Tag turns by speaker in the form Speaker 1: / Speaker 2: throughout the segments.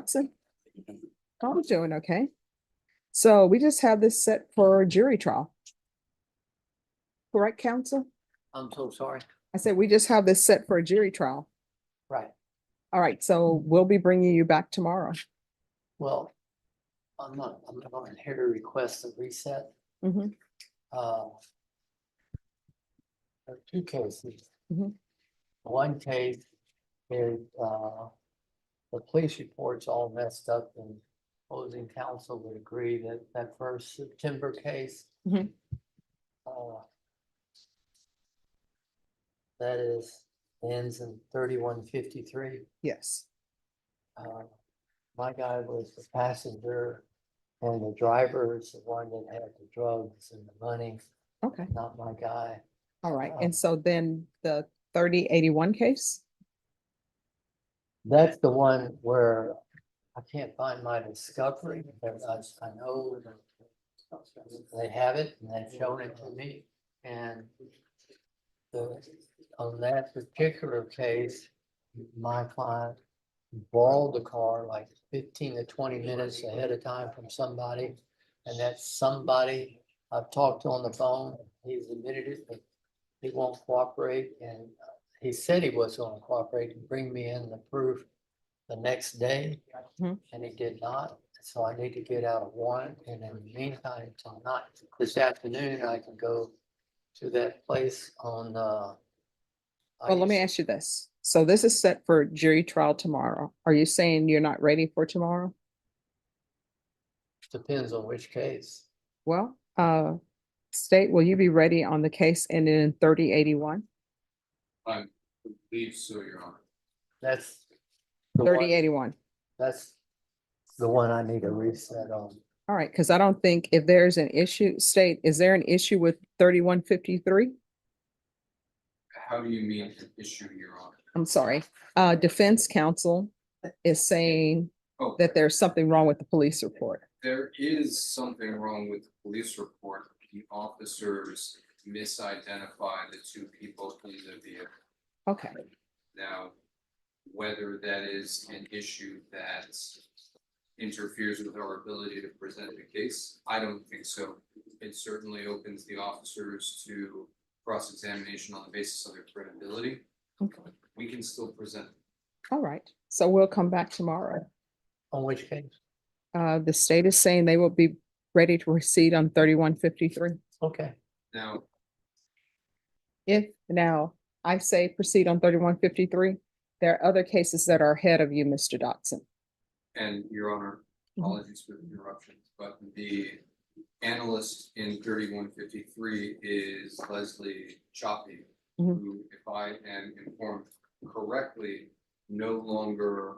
Speaker 1: Dotson? I'm doing okay. So we just have this set for jury trial. Correct, counsel?
Speaker 2: I'm so sorry.
Speaker 1: I said we just have this set for a jury trial.
Speaker 2: Right.
Speaker 1: All right, so we'll be bringing you back tomorrow.
Speaker 2: Well, I'm going here to request a reset.
Speaker 1: Mhm.
Speaker 2: There are two cases.
Speaker 1: Mhm.
Speaker 2: One case is, the police report's all messed up and opposing counsel would agree that that first September case.
Speaker 1: Mhm.
Speaker 2: uh, That is, ends in 3153.
Speaker 1: Yes.
Speaker 2: My guy was the passenger and the driver is the one that had the drugs and the money,
Speaker 1: Okay.
Speaker 2: not my guy.
Speaker 1: All right. And so then the 3081 case?
Speaker 2: That's the one where I can't find my discovery, but I know that they have it and they've shown it to me. And on that particular case, my client borrowed the car like 15 to 20 minutes ahead of time from somebody. And that somebody I've talked to on the phone, he's admitted it, but he won't cooperate. And he said he was going to cooperate and bring me in the proof the next day, and he did not. So I need to get out a warrant. And in the meantime, tonight, this afternoon, I can go to that place on,
Speaker 1: Well, let me ask you this. So this is set for jury trial tomorrow. Are you saying you're not ready for tomorrow?
Speaker 2: Depends on which case.
Speaker 1: Well, State, will you be ready on the case ending in 3081?
Speaker 3: I believe so, Your Honor.
Speaker 2: That's the one,
Speaker 1: 3081.
Speaker 2: that's the one I need a reset on.
Speaker 1: All right, because I don't think if there's an issue, State, is there an issue with 3153?
Speaker 3: How do you mean an issue, Your Honor?
Speaker 1: I'm sorry. Defense counsel is saying
Speaker 3: Oh,
Speaker 1: that there's something wrong with the police report.
Speaker 3: there is something wrong with the police report. The officers misidentify the two people in the vehicle.
Speaker 1: Okay,
Speaker 3: Now, whether that is an issue that interferes with our ability to present the case, I don't think so. It certainly opens the officers to cross-examination on the basis of their credibility.
Speaker 1: okay.
Speaker 3: We can still present.
Speaker 1: All right. So we'll come back tomorrow.
Speaker 2: On which case?
Speaker 1: The state is saying they will be ready to proceed on 3153.
Speaker 2: Okay.
Speaker 3: Now,
Speaker 1: If now I say proceed on 3153, there are other cases that are ahead of you, Mr. Dotson.
Speaker 3: and Your Honor, apologies for the interruptions, but the analyst in 3153 is Leslie Choppy, who, if I am informed correctly, no longer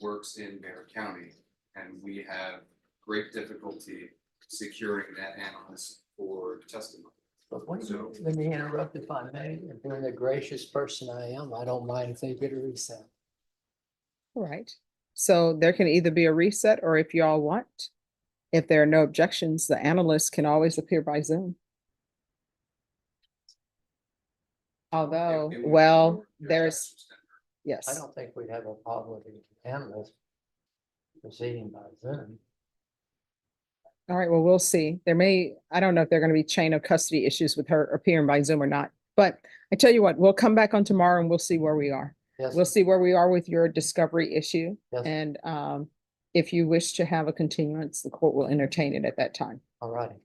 Speaker 3: works in Bear County. And we have great difficulty securing that analyst for testimony.
Speaker 2: But when,
Speaker 3: So-
Speaker 2: let me interrupt if I may. If being the gracious person I am, I don't mind if they get a reset.
Speaker 1: All right. So there can either be a reset or if y'all want, if there are no objections, the analyst can always appear by Zoom. Although,
Speaker 3: It would be
Speaker 1: well,
Speaker 3: your
Speaker 1: there's,
Speaker 3: substantive.
Speaker 1: yes.
Speaker 2: I don't think we'd have a problem with the analyst proceeding by Zoom.
Speaker 1: All right, well, we'll see. There may, I don't know if there are going to be chain of custody issues with her appearing by Zoom or not. But I tell you what, we'll come back on tomorrow and we'll see where we are.
Speaker 2: Yes.
Speaker 1: We'll see where we are with your discovery issue.
Speaker 2: Yes.
Speaker 1: And if you wish to have a continuance, the court will entertain it at that time.
Speaker 2: All righty.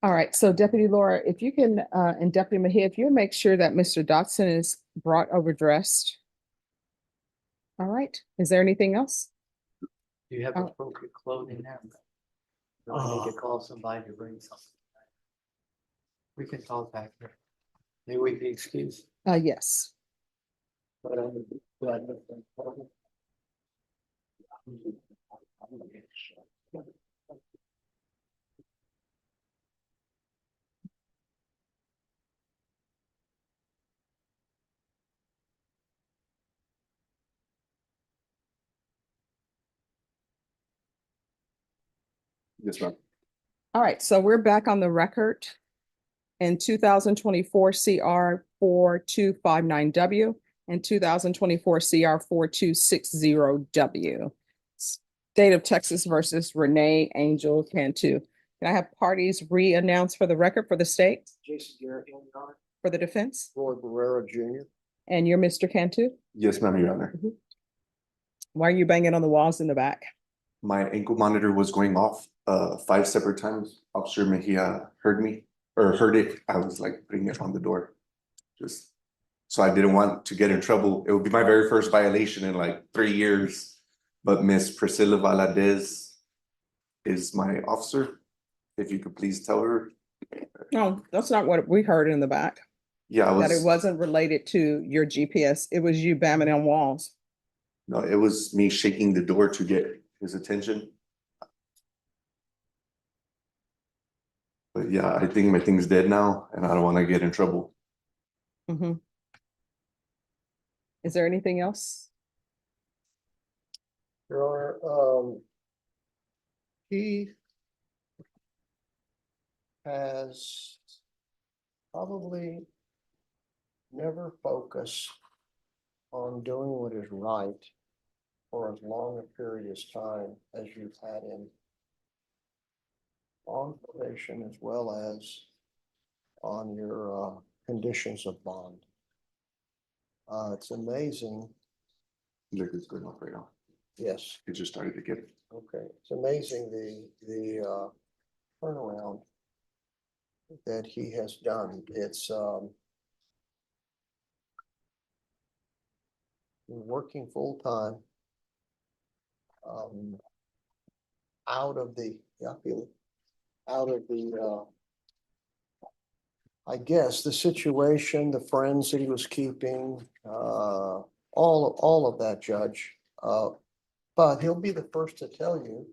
Speaker 1: All right, so Deputy Laura, if you can, and Deputy Mejia, if you make sure that Mr. Dotson is brought overdressed. All right, is there anything else?
Speaker 2: Do you have
Speaker 1: Oh.
Speaker 2: appropriate clothing now? Do I need to call somebody to bring something? We can talk back here. May we be excused?
Speaker 1: Yes.
Speaker 2: But I'm glad that-
Speaker 3: Yes, ma'am.
Speaker 1: All right, so we're back on the record in 2024 CR 4259W and 2024 CR 4260W. State of Texas versus Renee Angel Cantu. Can I have parties re-announced for the record for the state,
Speaker 2: Jason Garrett, Your Honor.
Speaker 1: for the defense?
Speaker 2: Roy Barrera Jr.
Speaker 1: And you're Mr. Cantu?
Speaker 4: Yes, ma'am, Your Honor.
Speaker 1: Why are you banging on the walls in the back?
Speaker 4: My ankle monitor was going off 5 separate times. Officer Mejia heard me or heard it. I was like putting it on the door. Just so I didn't want to get in trouble. It would be my very first violation in like 3 years. But Miss Priscilla Valadez is my officer. If you could please tell her.
Speaker 1: No, that's not what we heard in the back.
Speaker 4: Yeah,
Speaker 1: That it wasn't related to your GPS. It was you banging on walls.
Speaker 4: no, it was me shaking the door to get his attention. But yeah, I think my thing's dead now and I don't want to get in trouble.
Speaker 1: Mhm. Is there anything else?
Speaker 2: Your Honor, he has probably never focused on doing what is right for as long a period of time as you've had him on probation as well as on your conditions of bond. It's amazing.
Speaker 4: Look, it's going off right now.
Speaker 2: Yes,
Speaker 4: It just started to get.
Speaker 2: okay. It's amazing the turnaround that he has done. It's working full time. Out of the, yeah, I feel it. Out of the I guess the situation, the friends that he was keeping, all of that, Judge. But he'll be the first to tell you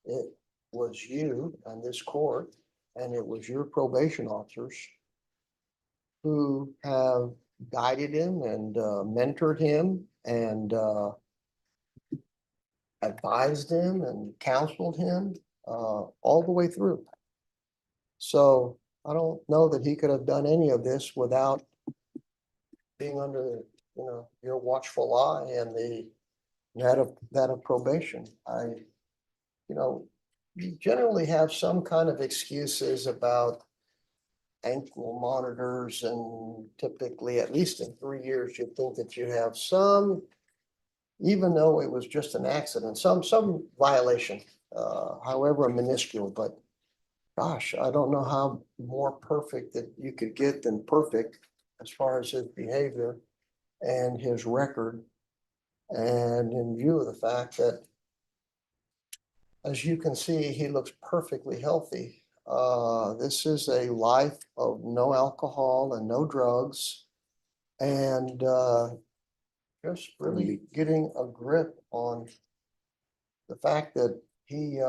Speaker 2: it was you and this court, and it was your probation officers who have guided him and mentored him and advised him and counseled him all the way through. So I don't know that he could have done any of this without being under, your watchful eye and that of probation. You generally have some kind of excuses about ankle monitors, and typically, at least in 3 years, you think that you have some, even though it was just an accident, some violation, however minuscule, but gosh, I don't know how more perfect that you could get than perfect as far as his behavior and his record. And in view of the fact that, as you can see, he looks perfectly healthy. This is a life of no alcohol and no drugs. And just really getting a grip on the fact that he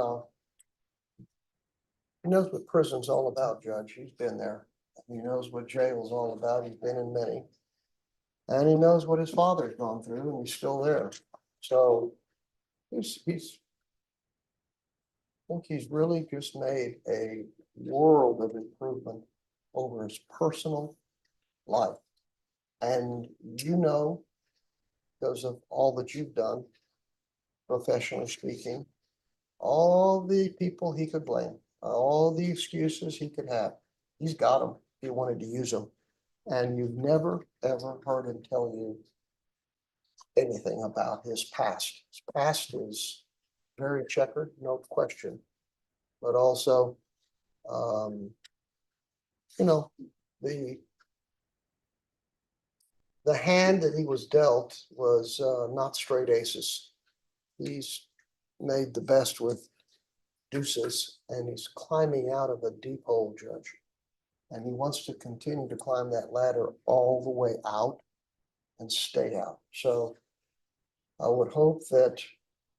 Speaker 2: knows what prison's all about, Judge. He's been there. He knows what jail's all about. He's been in many. And he knows what his father's gone through, and he's still there. So I think he's really just made a world of improvement over his personal life. And because of all that you've done, professionally speaking, all the people he could blame, all the excuses he could have, he's got them if he wanted to use them. And you've never, ever heard him tell you anything about his past. His past is very checkered, no question. But also, the hand that he was dealt was not straight aces. He's made the best with deuces, and he's climbing out of a deep hole, Judge. And he wants to continue to climb that ladder all the way out and stay out. So I would hope that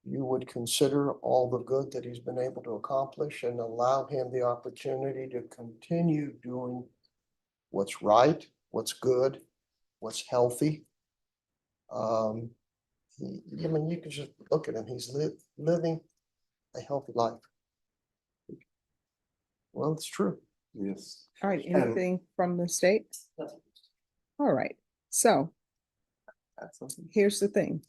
Speaker 2: you would consider all the good that he's been able to accomplish and allow him the opportunity to continue doing what's right, what's good, what's healthy. You can just look at him. He's living a healthy life. Well, it's true.
Speaker 4: Yes.
Speaker 1: All right, anything from the state? All right, so
Speaker 4: That's something.
Speaker 1: here's the thing.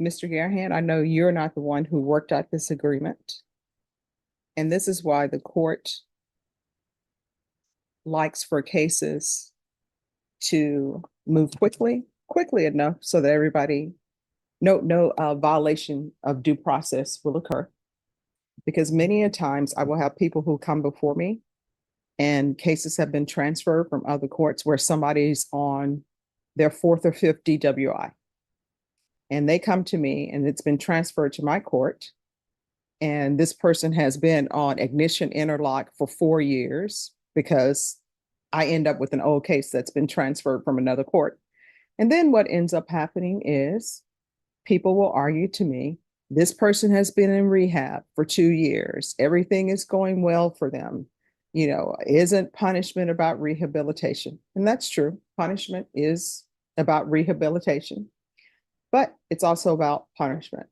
Speaker 1: Mr. Garahan, I know you're not the one who worked out this agreement. And this is why the court likes for cases to move quickly enough so that everybody, no violation of due process will occur. Because many a times I will have people who come before me and cases have been transferred from other courts where somebody's on their fourth or fifth DWI. And they come to me and it's been transferred to my court. And this person has been on ignition interlock for 4 years because I end up with an old case that's been transferred from another court. And then what ends up happening is people will argue to me, this person has been in rehab for 2 years. Everything is going well for them. You know, isn't punishment about rehabilitation? And that's true. Punishment is about rehabilitation, but it's also about punishment.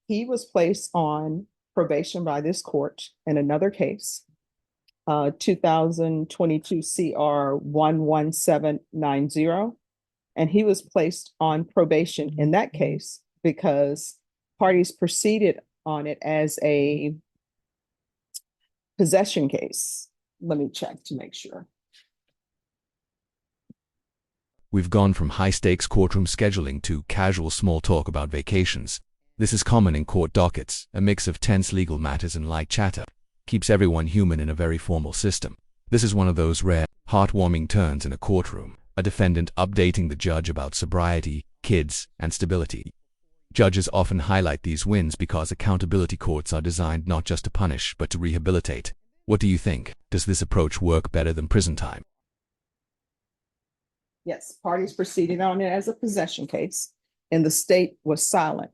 Speaker 1: He was placed on probation by this court in another case, 2022 CR 11790. And he was placed on probation in that case because parties proceeded on it as a possession case. Let me check to make sure.
Speaker 5: We've gone from high-stakes courtroom scheduling to casual small talk about vacations. This is common in court dockets. A mix of tense legal matters and light chatter keeps everyone human in a very formal system. This is one of those rare, heartwarming turns in a courtroom. A defendant updating the judge about sobriety, kids, and stability. Judges often highlight these wins because accountability courts are designed not just to punish but to rehabilitate. What do you think? Does this approach work better than prison time?
Speaker 1: Yes, parties proceeded on it as a possession case, and the state was silent.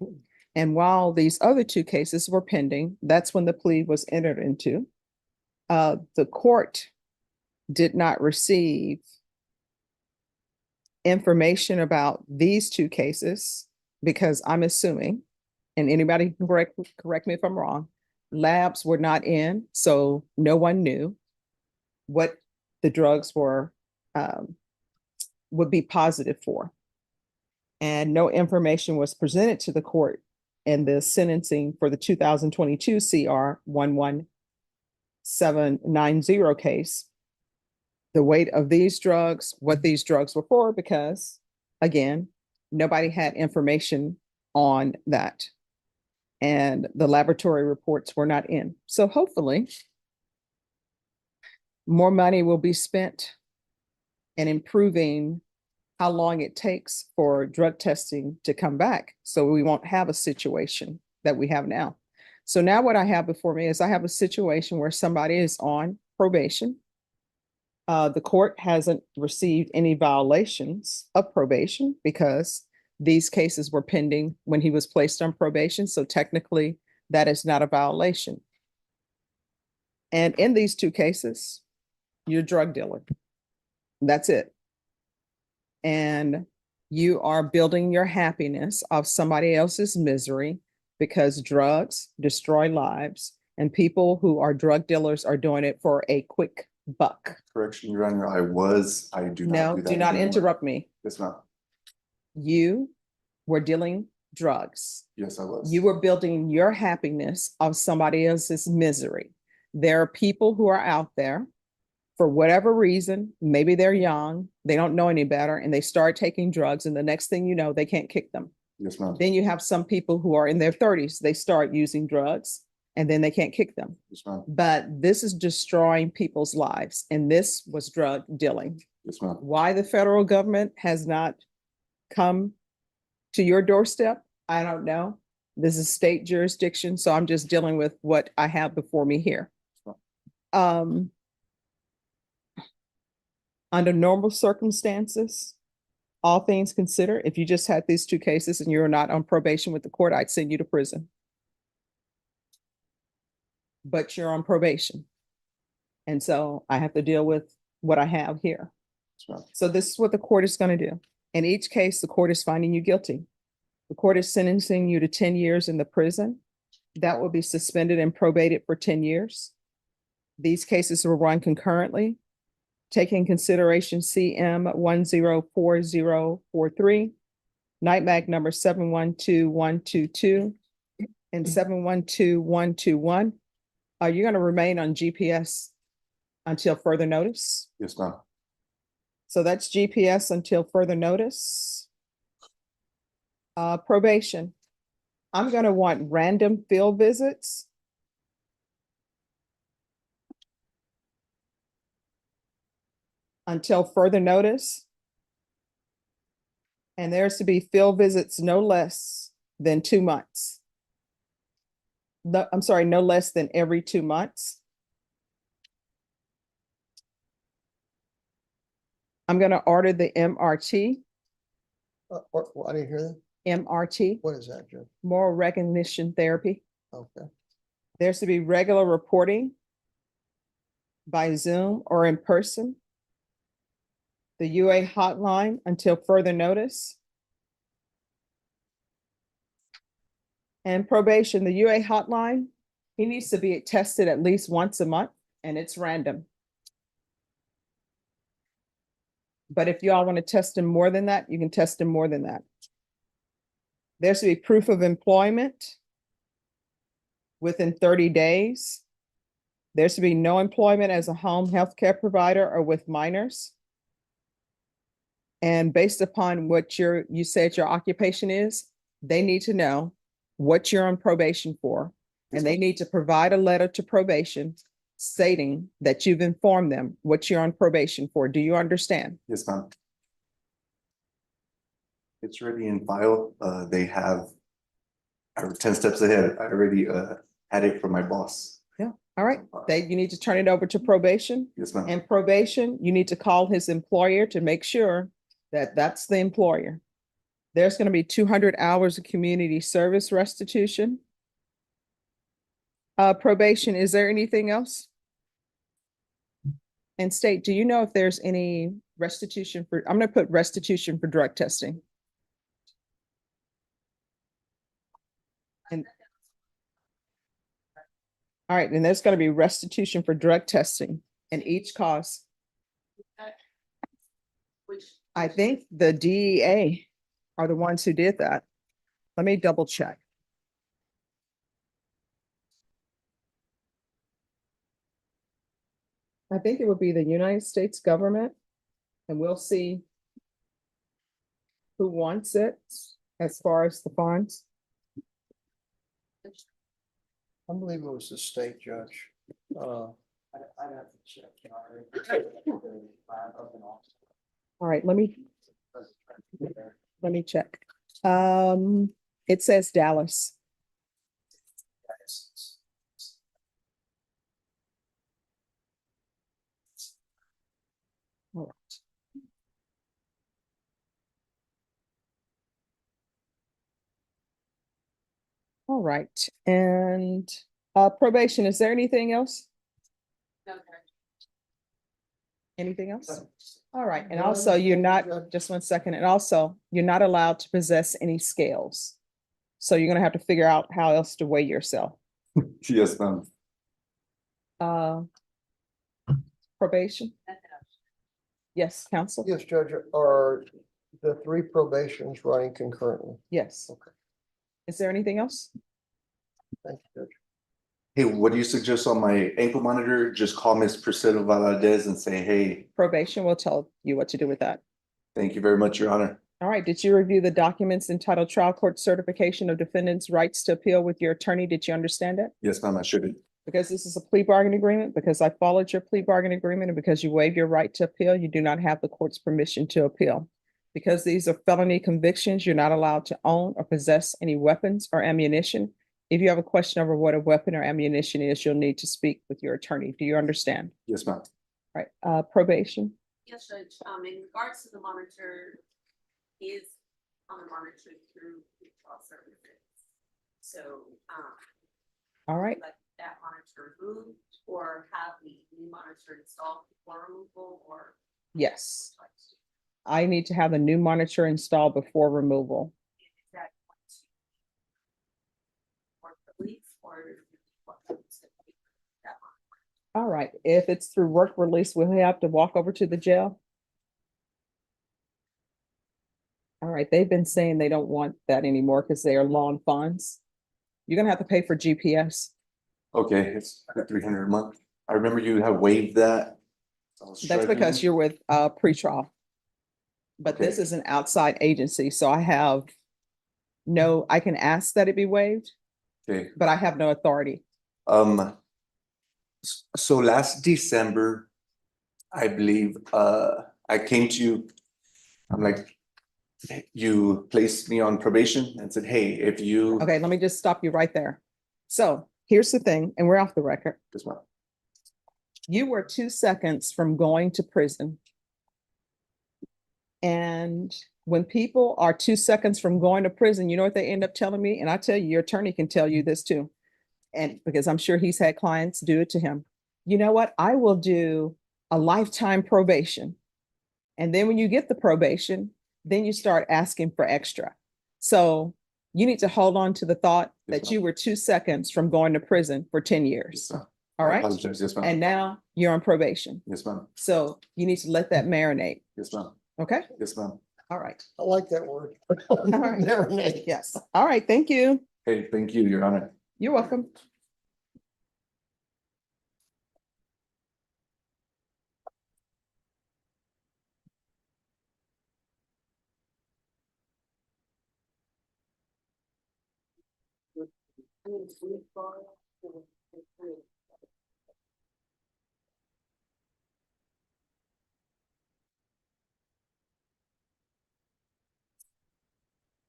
Speaker 1: And while these other two cases were pending, that's when the plea was entered into. The court did not receive information about these two cases because I'm assuming, and anybody can correct me if I'm wrong, labs were not in, so no one knew what the drugs were would be positive for. And no information was presented to the court in the sentencing for the 2022 CR 11790 case, the weight of these drugs, what these drugs were for, because again, nobody had information on that. And the laboratory reports were not in. So hopefully more money will be spent in improving how long it takes for drug testing to come back. So we won't have a situation that we have now. So now what I have before me is I have a situation where somebody is on probation. The court hasn't received any violations of probation because these cases were pending when he was placed on probation. So technically that is not a violation. And in these two cases, you're a drug dealer. That's it. And you are building your happiness off somebody else's misery because drugs destroy lives and people who are drug dealers are doing it for a quick buck.
Speaker 4: Correction, Your Honor, I do not
Speaker 1: No,
Speaker 4: do that
Speaker 1: do not
Speaker 4: anymore.
Speaker 1: interrupt me.
Speaker 4: Yes, ma'am.
Speaker 1: You were dealing drugs.
Speaker 4: Yes, I was.
Speaker 1: You were building your happiness of somebody else's misery. There are people who are out there for whatever reason, maybe they're young, they don't know any better, and they start taking drugs, and the next thing you know, they can't kick them.
Speaker 4: Yes, ma'am.
Speaker 1: Then you have some people who are in their 30s, they start using drugs, and then they can't kick them.
Speaker 4: Yes, ma'am.
Speaker 1: But this is destroying people's lives, and this was drug dealing.
Speaker 4: Yes, ma'am.
Speaker 1: Why the federal government has not come to your doorstep, I don't know. This is state jurisdiction, so I'm just dealing with what I have before me here. Under normal circumstances, all things considered, if you just had these two cases and you're not on probation with the court, I'd send you to prison. But you're on probation. And so I have to deal with what I have here. So this is what the court is going to do. In each case, the court is finding you guilty. The court is sentencing you to 10 years in the prison. That will be suspended and probated for 10 years. These cases will run concurrently. Taking consideration CM 104043, Night mag number 712-122 and 712-121. Are you going to remain on GPS until further notice?
Speaker 4: Yes, ma'am.
Speaker 1: So that's GPS until further notice. Probation. I'm going to want random field visits. Until further notice. And there's to be field visits no less than 2 months. No, I'm sorry, no less than every 2 months. I'm going to order the MRT.
Speaker 6: I didn't hear that.
Speaker 1: MRT,
Speaker 6: What is that, Judge?
Speaker 1: moral recognition therapy.
Speaker 6: Okay.
Speaker 1: There's to be regular reporting by Zoom or in person. The UA hotline until further notice. And probation, the UA hotline, he needs to be tested at least once a month, and it's random. But if you all want to test him more than that, you can test him more than that. There should be proof of employment within 30 days. There should be no employment as a home health care provider or with minors. And based upon what you said your occupation is, they need to know what you're on probation for. And they need to provide a letter to probation stating that you've informed them what you're on probation for. Do you understand?
Speaker 4: Yes, ma'am. It's already in file. They have, I was 10 steps ahead. I already had it from my boss.
Speaker 1: Yeah. All right. You need to turn it over to probation.
Speaker 4: Yes, ma'am.
Speaker 1: And probation, you need to call his employer to make sure that that's the employer. There's going to be 200 hours of community service restitution. Probation, is there anything else? And state, do you know if there's any restitution for, I'm going to put restitution for drug testing. And all right, and there's going to be restitution for drug testing and each cost. I think the DEA are the ones who did that. Let me double check. I think it would be the United States government, and we'll see who wants it as far as the funds.
Speaker 6: I believe it was the state judge.
Speaker 2: I'd have to check.
Speaker 1: All right, let me check. It says Dallas. All right. All right, and probation, is there anything else?
Speaker 7: No,
Speaker 1: Anything else? All right, and also you're not, just 1 second, and also you're not allowed to possess any scales. So you're gonna have to figure out how else to weigh yourself.
Speaker 4: Yes, ma'am.
Speaker 1: Probation? Yes, counsel?
Speaker 6: Yes, Judge, are the 3 probations running concurrently?
Speaker 1: Yes.
Speaker 6: Okay.
Speaker 1: Is there anything else?
Speaker 6: Thank you, Judge.
Speaker 4: Hey, what do you suggest on my ankle monitor? Just call Miss Priscilla Valadez and say, hey,
Speaker 1: Probation will tell you what to do with that.
Speaker 4: thank you very much, Your Honor.
Speaker 1: All right, did you review the documents entitled Trial Court Certification of Defendant's Rights to Appeal with your attorney? Did you understand it?
Speaker 4: Yes, ma'am, I should.
Speaker 1: Because this is a plea bargain agreement, because I followed your plea bargain agreement, and because you waived your right to appeal, you do not have the court's permission to appeal. Because these are felony convictions, you're not allowed to own or possess any weapons or ammunition. If you have a question over what a weapon or ammunition is, you'll need to speak with your attorney. Do you understand?
Speaker 4: Yes, ma'am.
Speaker 1: Right, probation.
Speaker 7: yes, Judge, in regards to the monitor, is on the monitor through trial services. So,
Speaker 1: All right,
Speaker 7: let that monitor removed or have the new monitor installed before removal or?
Speaker 1: yes. I need to have a new monitor installed before removal.
Speaker 7: Is that going to work release or? What happens if we put that on?
Speaker 1: All right, if it's through work release, will he have to walk over to the jail? All right, they've been saying they don't want that anymore because they are low on funds. You're gonna have to pay for GPS.
Speaker 4: Okay, it's 300 a month. I remember you have waived that. I was
Speaker 1: That's because
Speaker 4: struggling.
Speaker 1: you're with pretrial. But this
Speaker 4: Okay.
Speaker 1: is an outside agency, so I have no, I can ask that it be waived,
Speaker 4: Okay,
Speaker 1: but I have no authority.
Speaker 4: um, so last December, I believe, I came to you. I'm like, you placed me on probation and said, hey, if you.
Speaker 1: Okay, let me just stop you right there. So here's the thing, and we're off the record.
Speaker 4: This one.
Speaker 1: You were 2 seconds from going to prison. And when people are 2 seconds from going to prison, you know what they end up telling me? And I tell you, your attorney can tell you this too. And because I'm sure he's had clients do it to him. You know what? I will do a lifetime probation. And then when you get the probation, then you start asking for extra. So you need to hold on to the thought
Speaker 4: Yes,
Speaker 1: that
Speaker 4: ma'am.
Speaker 1: you were 2 seconds from going to prison for 10 years.
Speaker 4: Yes, ma'am.
Speaker 1: All
Speaker 4: I
Speaker 1: right.
Speaker 4: apologize. Yes, ma'am.
Speaker 1: And now you're on probation.
Speaker 4: Yes, ma'am.
Speaker 1: So you need to let that marinate.
Speaker 4: Yes, ma'am.
Speaker 1: Okay.
Speaker 4: Yes, ma'am.
Speaker 1: All right.
Speaker 6: I like that word.
Speaker 1: right.
Speaker 6: Marinate.
Speaker 1: Yes. All right. Thank you.
Speaker 4: Hey, thank you, Your Honor.
Speaker 1: You're welcome.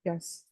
Speaker 1: Yes.